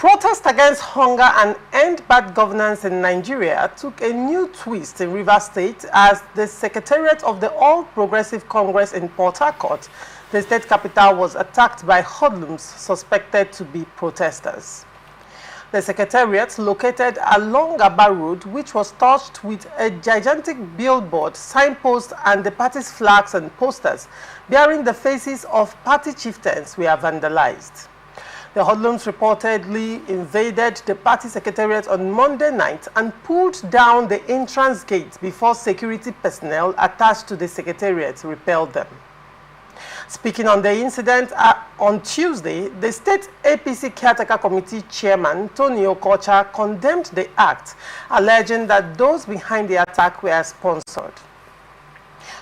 Protest against hunger and end bad governance in Nigeria took a new twist in Rivers State as the Secretariat of the All Progressive Congress in Port Harcourt, the state capital, was attacked by hoodlums suspected to be protesters. The Secretariat, located along Aba Road, which was touched with a gigantic billboard, signpost, and the party's flags and posters bearing the faces of party chieftains, were vandalized. The hoodlums reportedly invaded the party secretariat on Monday night and pulled down the entrance gate before security personnel attached to the secretariat repelled them. Speaking on the incident on Tuesday, the State APC Caretaker Committee Chairman, Tony Okocha, condemned the act, alleging that those behind the attack were sponsored.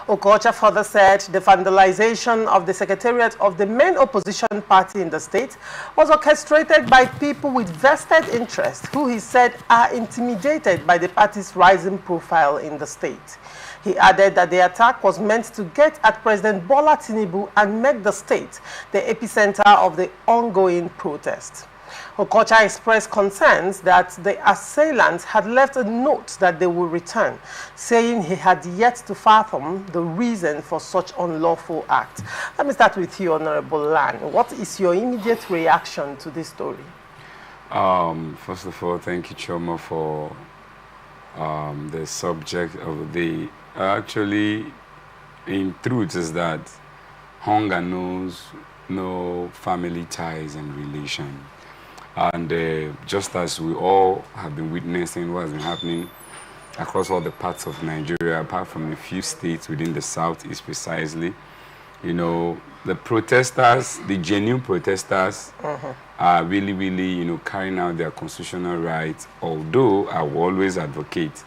Okocha further said the vandalization of the secretariat of the main opposition party in the state was orchestrated by people with vested interest who, he said, are intimidated by the party's rising profile in the state. He added that the attack was meant to get at President Bola Tinubu and make the state the epicenter of the ongoing protest. Okocha expressed concerns that the assailants had left a note that they would return, saying he had yet to fathom the reason for such unlawful act. Let me start with you, Honorable Lan. What is your immediate reaction to this story? First of all, thank you, Choma, for the subject of the... Actually, in truth, is that hunger knows no family ties and relation. And just as we all have been witnessing what has been happening across all the parts of Nigeria, apart from a few states within the southeast precisely, you know, the protesters, the genuine protesters, are really, you know, carrying out their constitutional rights, although I will always advocate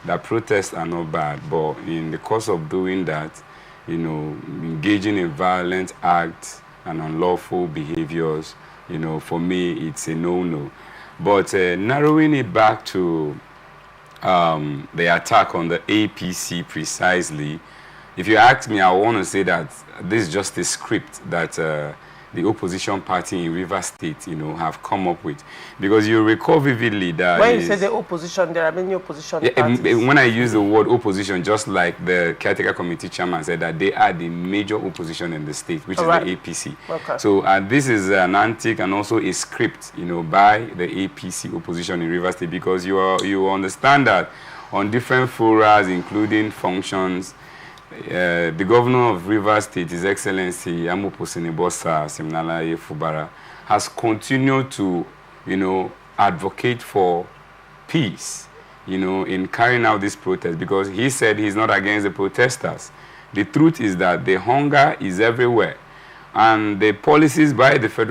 that protests are not bad, but in the course of doing that, you know, engaging in violent acts and unlawful behaviors, you know, for me, it's a no-no. But narrowing it back to the attack on the APC precisely, if you ask me, I want to say that this is just a script that the opposition party in Rivers State, you know, have come up with. Because you recall vividly that... When you say the opposition, there are many opposition parties. When I use the word opposition, just like the Caretaker Committee Chairman said that they are the major opposition in the state, which is the APC. Okay. So this is an antic and also a script, you know, by the APC opposition in Rivers State, because you understand that on different forums, including functions, the governor of Rivers State, His Excellency Amoposinibosa Simnalaye Fubara, has continued to, you know, advocate for peace, you know, in carrying out this protest, because he said he's not against the protesters. The truth is that the hunger is everywhere, and the policies by the federal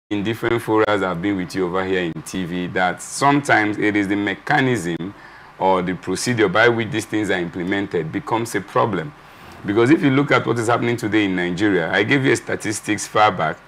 in different forums I've been with you over here in TV, that sometimes it is the mechanism or the procedure by which these things are implemented becomes a problem. Because if you look at what is happening today in Nigeria, I gave you a statistics far back.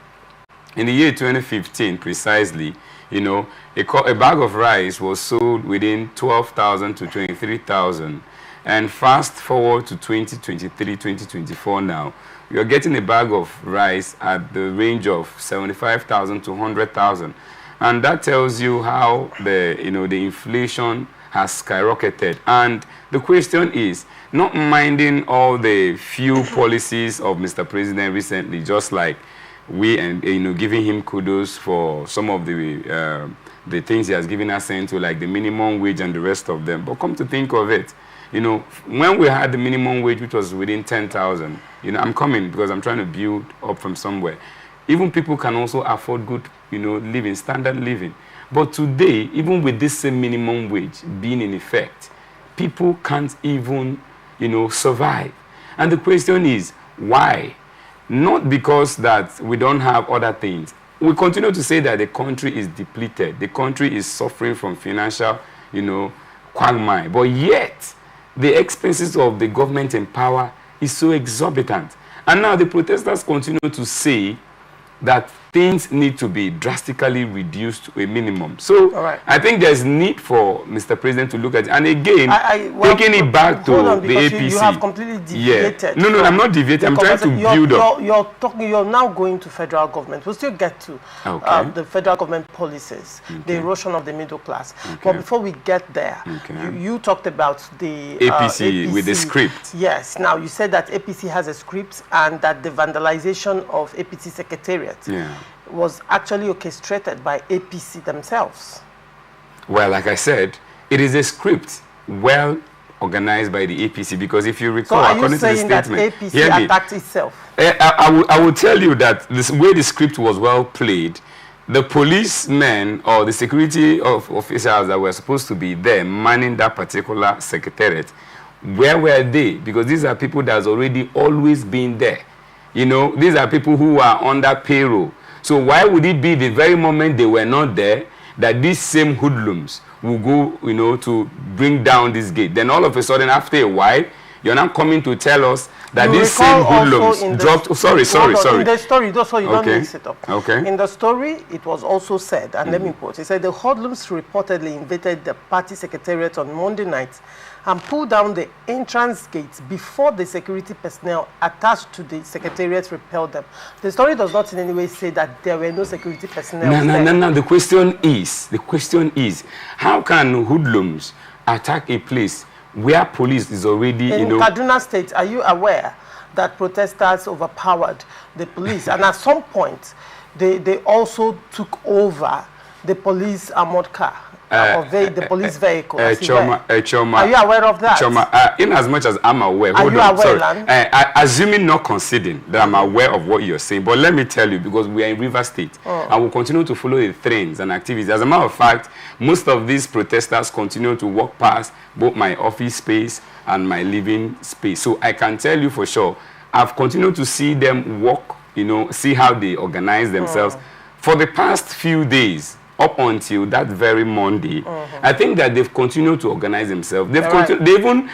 In the year 2015, precisely, you know, a bag of rice was sold within 12,000 to 23,000. And fast forward to 2023, 2024 now, you're getting a bag of rice at the range of 75,000 to 100,000. And that tells you how the inflation has skyrocketed. And the question is, not minding all the few policies of Mr. President recently, just like we and, you know, giving him kudos for some of the things he has given us into, like the minimum wage and the rest of them. But come to think of it, you know, when we had the minimum wage, which was within 10,000, you know, I'm coming because I'm trying to build up from somewhere. Even people can also afford good, you know, living, standard living. But today, even with this same minimum wage being in effect, people can't even, you know, survive. And the question is, why? Not because that we don't have other things. We continue to say that the country is depleted. The country is suffering from financial, you know, quagmire. But yet, the expenses of the government in power is so exorbitant. And now the protesters continue to say that things need to be drastically reduced to a minimum. So I think there's need for Mr. President to look at it. And again, taking it back to the APC. You have completely deviated. Yeah. No, I'm not deviating. I'm trying to build up. You're now going to federal government. We'll still get to the federal government policies, the erosion of the middle class. But before we get there, you talked about the APC with the script. Yes. Now, you said that APC has a script and that the vandalization of APC Secretariat was actually orchestrated by APC themselves. Well, like I said, it is a script well organized by the APC, because if you recall, according to the statement, that APC attacked itself? I will tell you that this way the script was well played. The policemen or the security officers that were supposed to be there manning that particular secretariat, where were they? Because these are people that's already always been there. You know, these are people who are under payroll. So why would it be the very moment they were not there that these same hoodlums will go, you know, to bring down this gate? Then all of a sudden, after a while, you're now coming to tell us that these same hoodlums dropped. Sorry. In the story, though, so you don't mix it up. Okay. In the story, it was also said, and let me quote, it said the hoodlums reportedly invaded the party secretariat on Monday night and pulled down the entrance gates before the security personnel attached to the secretariat repelled them. The story does not in any way say that there were no security personnel. No. The question is, how can hoodlums attack a place where police is already, in Kaduna State? Are you aware that protesters overpowered the police, and at some point they also took over the police armored car? The police vehicle. Are you aware of that? In as much as I'm aware. Are you aware, assuming not conceding that I'm aware of what you're saying, but let me tell you, because we are in Rivers State, and we'll continue to follow the trends and activities. As a matter of fact, most of these protesters continue to walk past both my office space and my living space. So I can tell you for sure, I've continued to see them walk, you know, see how they organize themselves. For the past few days, up until that very Monday, I think that they've continued to organize themselves. They've they even,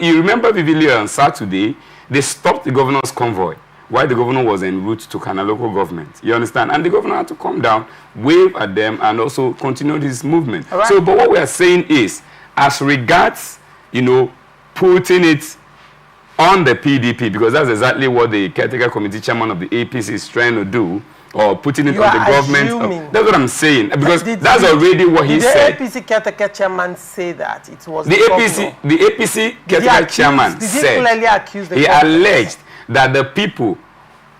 you remember vividly on Saturday, they stopped the governor's convoy while the governor was en route to Kana local government. You understand? And the governor had to come down, wave at them, and also continue his movement. So, but what we are saying is, as regards, you know, putting it on the PDP, because that's exactly what the caretaker committee chairman of the APC is trying to do, or putting it on the government. That's what I'm saying, because that's already what he said. Did the APC caretaker chairman say that it was the APC caretaker chairman said he alleged that the people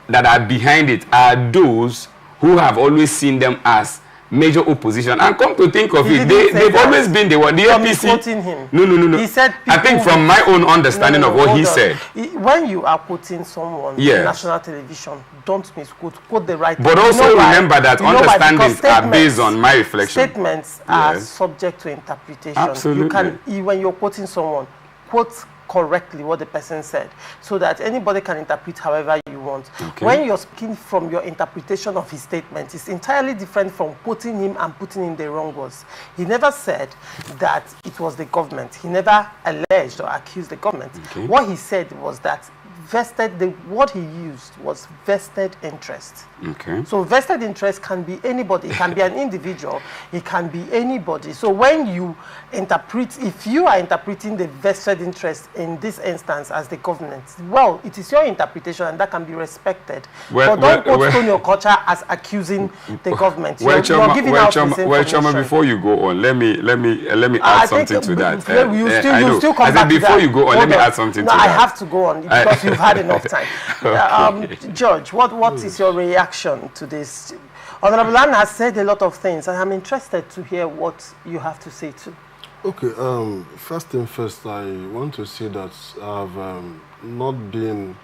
that are behind it are those who have always seen them as major opposition. And come to think of it, they've always been the APC. Him. No. He said, I think from my own understanding of what he said. When you are quoting someone on national television, don't misquote, quote the right. But also remember that understandings are based on my reflection. Statements are subject to interpretation. Absolutely. You can, when you're quoting someone, quote correctly what the person said, so that anybody can interpret however you want. When you're speaking from your interpretation of his statement, it's entirely different from quoting him and putting in the wrong words. He never said that it was the government. He never alleged or accused the government. What he said was that what he used was vested interest. So vested interest can be anybody. It can be an individual. It can be anybody. So when you interpret, if you are interpreting the vested interest in this instance as the government, well, it is your interpretation and that can be respected. But don't put on your culture as accusing the government. You're giving out Choma, before you go on, let me add something to that. You still come back before you go on, let me add something to that. I have to go on because you've had enough time. George, what is your reaction to this? Honorable Ann has said a lot of things, and I'm interested to hear what you have to say too. Okay, first thing first, I want to say that I've not been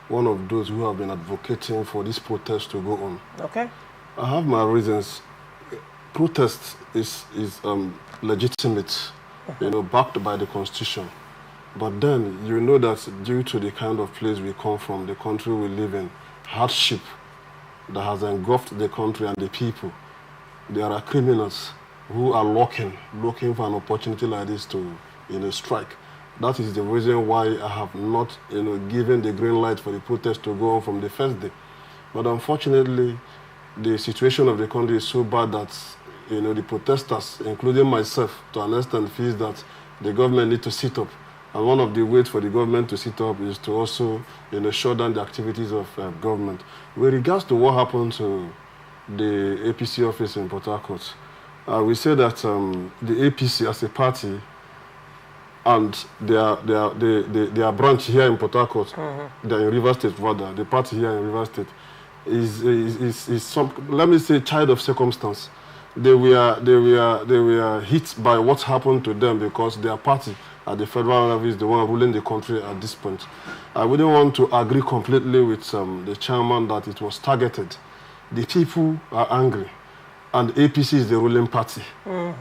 one of those who have been advocating for this protest to go on. Okay. I have my reasons. Protest is legitimate, you know, backed by the Constitution. But then you know that due to the kind of place we come from, the country we live in, hardship that has engulfed the country and the people, there are criminals who are looking for an opportunity like this to, you know, strike. That is the reason why I have not, you know, given the green light for the protest to go on from the first day. But unfortunately, the situation of the country is so bad that, the protesters, including myself, to an extent, feel that the government need to sit up. And one of the ways for the government to sit up is to also, shut down the activities of government. With regards to what happened to the APC office in Port Harcourt, we say that the APC as a party and their branch here in Port Harcourt, they're in Rivers State rather, the party here in Rivers State, is some, let me say, child of circumstance. They were hit by what happened to them because their party at the federal level is the one ruling the country at this point. I wouldn't want to agree completely with the chairman that it was targeted. The people are angry, and APC is the ruling party.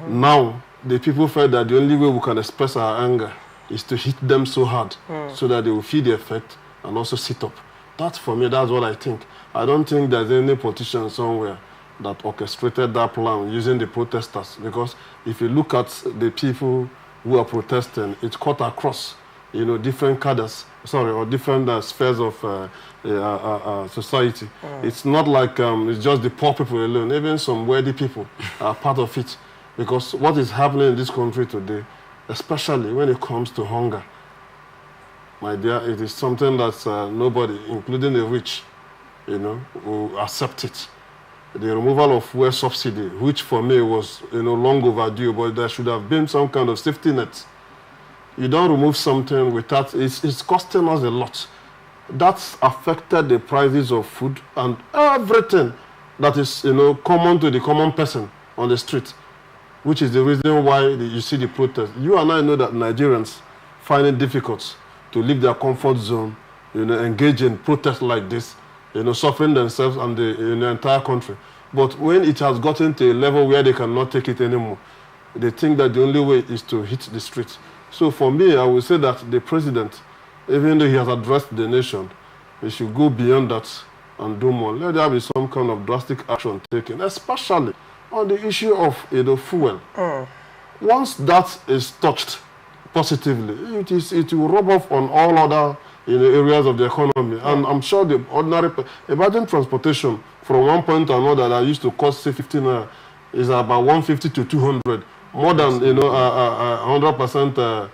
Now, the people felt that the only way we can express our anger is to hit them so hard so that they will feel the effect and also sit up. That, for me, that's what I think. I don't think there's any politician somewhere that orchestrated that plan using the protesters, because if you look at the people who are protesting, it's cut across, different cadres, or different spheres of society. It's not like it's just the poor people alone. Even some wealthy people are part of it, because what is happening in this country today, especially when it comes to hunger, my dear, it is something that nobody, including the rich, will accept it. The removal of fuel subsidy, which for me was long overdue, but there should have been some kind of safety net. You don't remove something without, it's costing us a lot. That's affected the prices of food and everything that is common to the common person on the street, which is the reason why you see the protest. You and I know that Nigerians find it difficult to leave their comfort zone, engage in protests like this, suffering themselves and the entire country. But when it has gotten to a level where they cannot take it anymore, they think that the only way is to hit the streets. So for me, I would say that the president, even though he has addressed the nation, he should go beyond that and do more. Let there be some kind of drastic action taken, especially on the issue of fuel. Once that is touched positively, it will rub off on all other areas of the economy. And I'm sure the ordinary, imagine transportation from one point to another that used to cost, say, 15 is about 150 to 200, more than 100%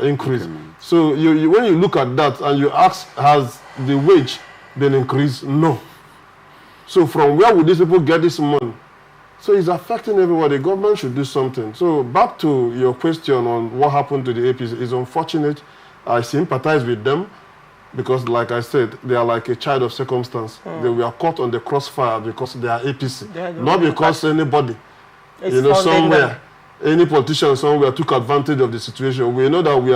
increase. So when you look at that and you ask, has the wage been increased? No. So from where would these people get this money? So it's affecting everybody. The government should do something. So back to your question on what happened to the APC, it's unfortunate. I sympathize with them because, like I said, they are like a child of circumstance. They were caught on the crossfire because they are APC, not because anybody, somewhere, any politician somewhere took advantage of the situation. We know that we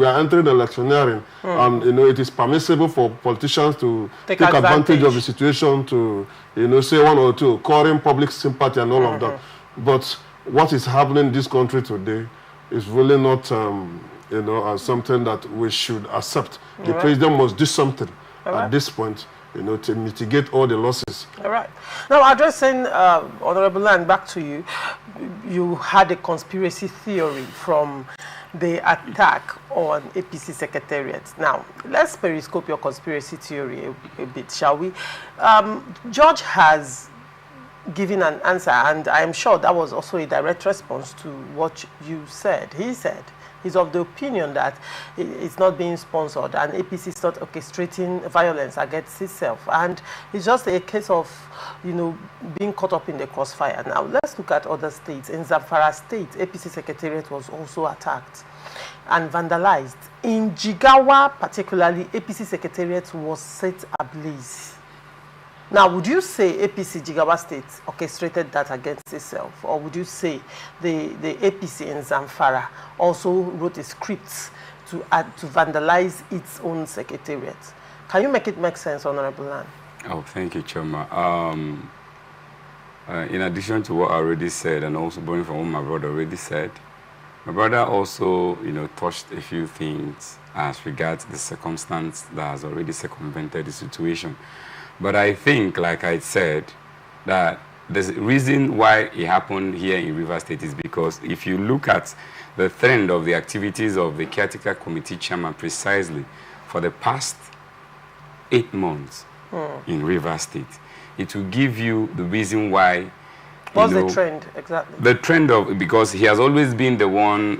are entering electioneering, and it is permissible for politicians to take advantage of the situation to say one or two, calling public sympathy and all of that. But what is happening in this country today is really not something that we should accept. The president must do something at this point, to mitigate all the losses. All right. Now, addressing Honorable Land, back to you. You had a conspiracy theory from the attack on APC Secretariat. Now, let's periscope your conspiracy theory a bit, shall we? George has given an answer, and I am sure that was also a direct response to what you said. He said he's of the opinion that it's not being sponsored and APC is not orchestrating violence against itself, and it's just a case of being caught up in the crossfire. Now let's look at other states. In Zamfara State, APC Secretariat was also attacked and vandalized. In Jigawa particularly, APC Secretariat was set ablaze. Now, would you say APC Jigawa State orchestrated that against itself, or would you say the APC in Zamfara also wrote a script to vandalize its own secretariat? Can you make it make sense, Honorable Land? Oh, thank you, Choma. In addition to what I already said, and also borrowing from what my brother already said, my brother also, touched a few things as regards the circumstance that has already circumvented the situation. But I think, like I said, that the reason why it happened here in Rivers State is because if you look at the trend of the activities of the caretaker committee chairman precisely for the past 8 months, in Rivers State. It will give you the reason why. What's the trend exactly? The trend of, because he has always been the one,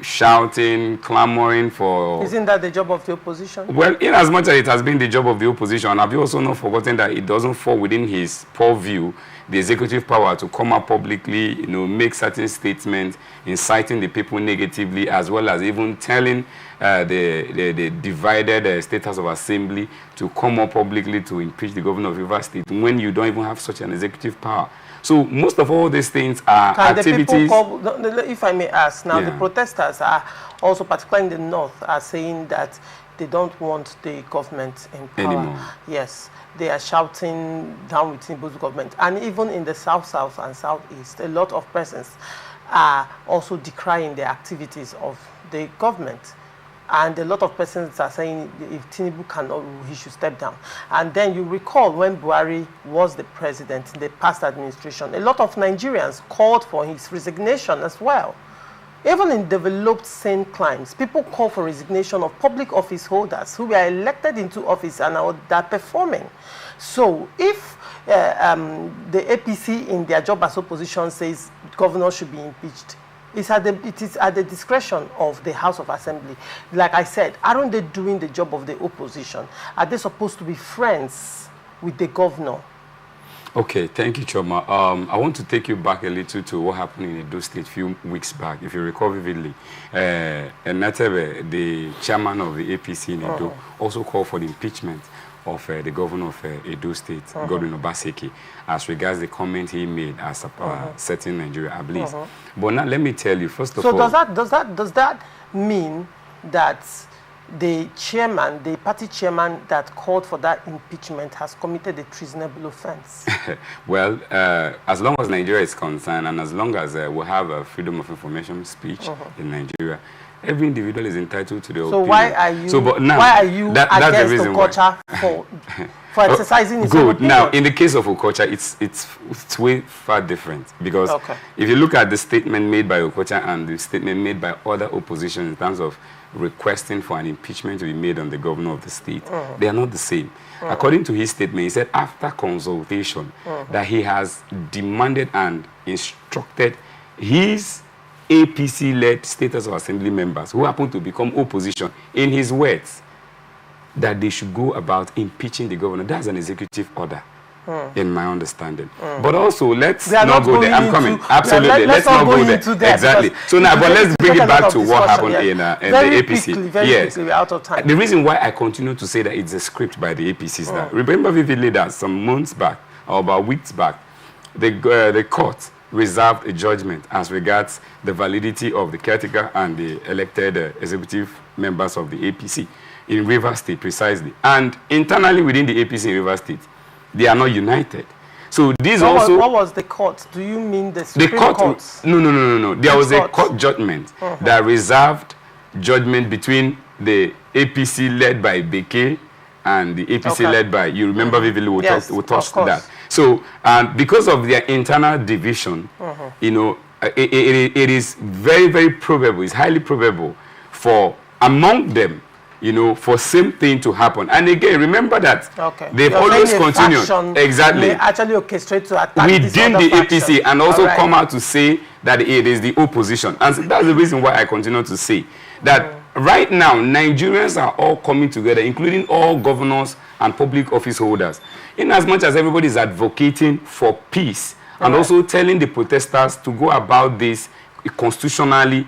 shouting, clamoring for... Isn't that the job of the opposition? Well, in as much as it has been the job of the opposition, have you also not forgotten that it doesn't fall within his purview, the executive power, to come out publicly, make certain statements, inciting the people negatively, as well as even telling the divided State House of Assembly to come up publicly to impeach the governor of Rivers State when you don't even have such an executive power. So most of all these things are activities... if I may ask, now the protesters are also, particularly in the north, are saying that they don't want the government in power anymore. Yes, they are shouting down with Tinubu's government. And even in the south and southeast, a lot of persons are also decrying the activities of the government. And a lot of persons are saying if Tinubu cannot, he should step down. And then you recall when Buhari was the president in the past administration, a lot of Nigerians called for his resignation as well. Even in developed sane climes, people call for resignation of public office holders who were elected into office and are performing. So if the APC in their job as opposition says governor should be impeached, it is at the discretion of the House of Assembly. Like I said, aren't they doing the job of the opposition? Are they supposed to be friends with the governor? Okay, thank you, Choma. I want to take you back a little to what happened in Edo State a few weeks back, if you recall vividly. Natebe, the chairman of the APC in Edo, also called for the impeachment of the governor of Edo State, Godwin Obaseki, as regards the comment he made as setting Nigeria ablaze. But now, let me tell you, first of all... So does that mean that the chairman, the party chairman that called for that impeachment has committed a treasonable offense? Well, as long as Nigeria is concerned, and as long as we have a freedom of information speech in Nigeria, every individual is entitled to their opinion. Why are you, why are you against Okocha for exercising his Good. opinion? Now, in the case of Okocha, it's way far different, because if you look at the statement made by Okocha and the statement made by other opposition in terms of requesting for an impeachment to be made on the governor of the state, they are not the same. According to his statement, he said after consultation that he has demanded and instructed his APC-led State House of Assembly members who happen to become opposition, in his words, that they should go about impeaching the governor. That's an executive order, in my understanding. But also, let's not go there. I'm coming. Absolutely. Let's not go there. Exactly. So now, but let's bring it back to what happened in the APC. Quickly, we're out of time. The reason why I continue to say that it's a script by the APC is that, remember vividly that some months back, or about weeks back, the court reserved a judgment as regards the validity of the caretaker and the elected executive members of the APC in Rivers State, precisely. And internally within the APC in Rivers State, they are not united. So this what was the court? Do you mean the Supreme Court? No. There was a court judgment that reserved judgment between the APC led by Beke and the APC led by, you remember vividly, we touched that. So, because of their internal division, it is very, very probable, it's highly probable for among them, for same thing to happen. And again, remember that they've always continued. Exactly. They actually orchestrate to attack within the APC and also come out to say that it is the opposition. And so that's the reason why I continue to say that right now, Nigerians are all coming together, including all governors and public office holders, in as much as everybody is advocating for peace and also telling the protesters to go about this constitutionally,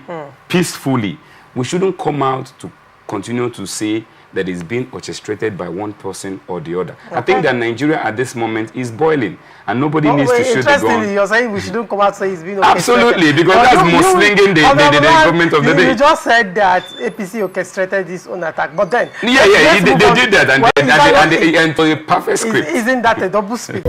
peacefully. We shouldn't come out to continue to say that it's being orchestrated by one person or the other. I think that Nigeria at this moment is boiling, and nobody needs to shoot the gun. Interestingly, you're saying we shouldn't come out and say it's being orchestrated. Absolutely, because that's muslinging the government of the day. You just said that APC orchestrated this own attack, but then... they did that, and for a perfect script. Isn't that a double speak?